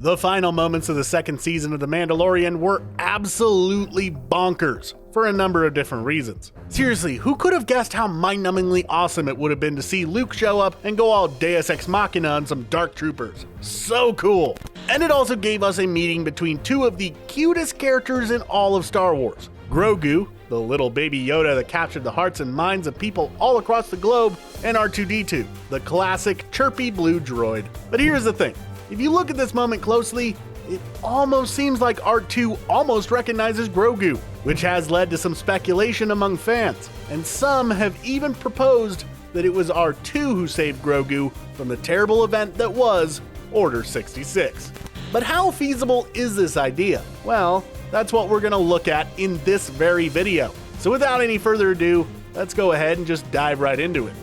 The final moments of the second season of The Mandalorian were absolutely bonkers for a number of different reasons. Seriously, who could have guessed how mind-numbingly awesome it would have been to see Luke show up and go all Deus Ex Machina on some dark troopers? So cool! And it also gave us a meeting between two of the cutest characters in all of Star Wars. Grogu, the little baby Yoda that captured the hearts and minds of people all across the globe, and R2D2, the classic chirpy blue droid. But here's the thing. If you look at this moment closely, it almost seems like R2 almost recognizes Grogu, which has led to some speculation among fans, and some have even proposed that it was R2 who saved Grogu from the terrible event that was Order 66. But how feasible is this idea? Well, that's what we're going to look at in this very video. So without any further ado, let's go ahead and just dive right into it.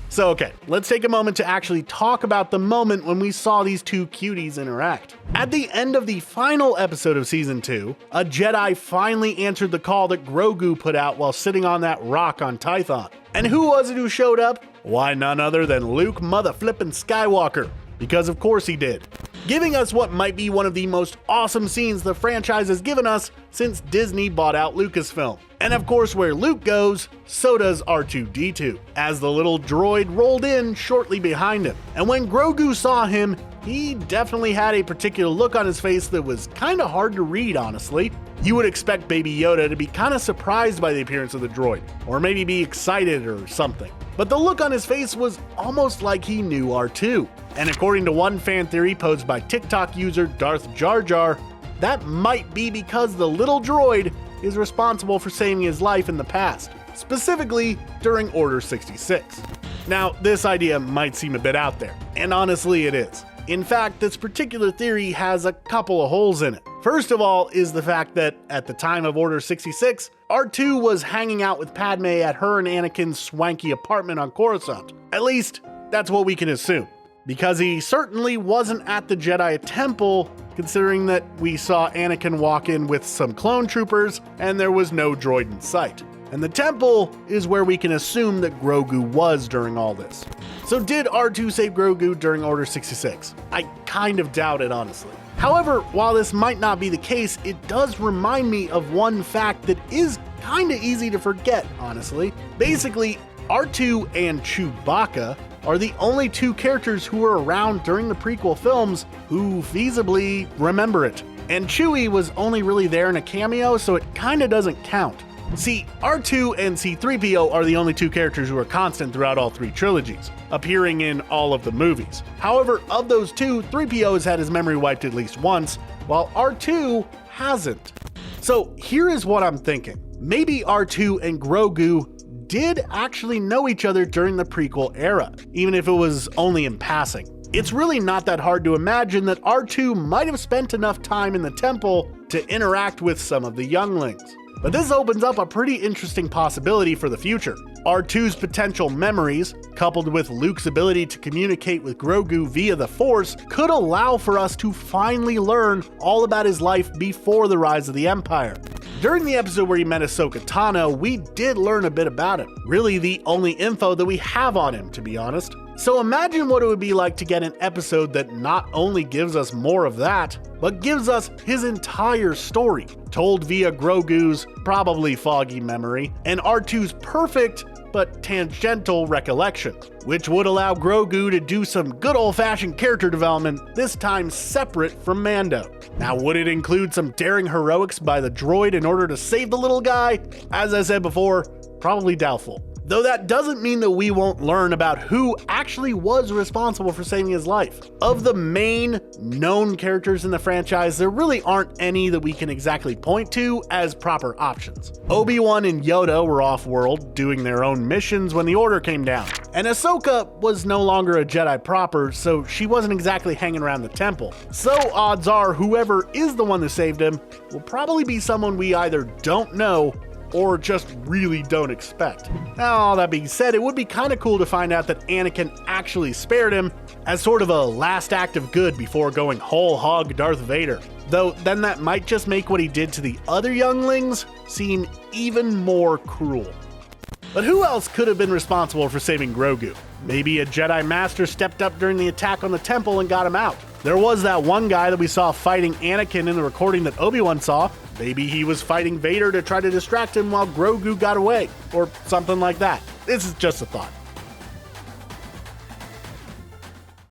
So okay, let's take a moment to actually talk about the moment when we saw these two cuties interact. At the end of the final episode of Season 2, a Jedi finally answered the call that Grogu put out while sitting on that rock on Tython. And who was it who showed up? Why, none other than Luke mother-flippin' Skywalker. Because of course he did. Giving us what might be one of the most awesome scenes the franchise has given us since Disney bought out Lucasfilm. And of course, where Luke goes, so does R2D2, as the little droid rolled in shortly behind him. And when Grogu saw him, he definitely had a particular look on his face that was kinda hard to read, honestly. You would expect Baby Yoda to be kinda surprised by the appearance of the droid, or maybe be excited or something. But the look on his face was almost like he knew R2. And according to one fan theory posed by TikTok user Darth Jar Jar, that might be because the little droid is responsible for saving his life in the past, specifically during Order 66. Now, this idea might seem a bit out there, and honestly it is. In fact, this particular theory has a couple of holes in it. First of all is the fact that at the time of Order 66, R2 was hanging out with Padme at her and Anakin's swanky apartment on Coruscant. At least, that's what we can assume. Because he certainly wasn't at the Jedi Temple, considering that we saw Anakin walk in with some clone troopers and there was no droid in sight. And the temple is where we can assume that Grogu was during all this. So did R2 save Grogu during Order 66? I kind of doubt it, honestly. However, while this might not be the case, it does remind me of one fact that is kinda easy to forget, honestly. Basically, R2 and Chewbacca are the only two characters who were around during the prequel films who feasibly remember it. And Chewie was only really there in a cameo, so it kinda doesn't count. See, R2 and C-3PO are the only two characters who are constant throughout all three trilogies, appearing in all of the movies. However, of those two, 3PO has had his memory wiped at least once, while R2 hasn't. So here is what I'm thinking. Maybe R2 and Grogu did actually know each other during the prequel era, even if it was only in passing. It's really not that hard to imagine that R2 might have spent enough time in the temple to interact with some of the younglings. But this opens up a pretty interesting possibility for the future. R2's potential memories, coupled with Luke's ability to communicate with Grogu via the Force, could allow for us to finally learn all about his life before the rise of the Empire. During the episode where he met Ahsoka Tano, we did learn a bit about him. Really the only info that we have on him, to be honest. So imagine what it would be like to get an episode that not only gives us more of that, but gives us his entire story, told via Grogu's probably foggy memory, and R2's perfect but tangential recollection, which would allow Grogu to do some good old-fashioned character development, this time separate from Mando. Now, would it include some daring heroics by the droid in order to save the little guy? As I said before, probably doubtful. Though that doesn't mean that we won't learn about who actually was responsible for saving his life. Of the main known characters in the franchise, there really aren't any that we can exactly point to as proper options. Obi-Wan and Yoda were off-world, doing their own missions when the Order came down. And Ahsoka was no longer a Jedi proper, so she wasn't exactly hanging around the temple. So odds are whoever is the one that saved him will probably be someone we either don't know or just really don't expect. Now, all that being said, it would be kind of cool to find out that Anakin actually spared him as sort of a last act of good before going whole hog Darth Vader. Though then that might just make what he did to the other younglings seem even more cruel. But who else could have been responsible for saving Grogu? Maybe a Jedi Master stepped up during the attack on the temple and got him out. There was that one guy that we saw fighting Anakin in the recording that Obi-Wan saw. Maybe he was fighting Vader to try to distract him while Grogu got away, or something like that. This is just a thought.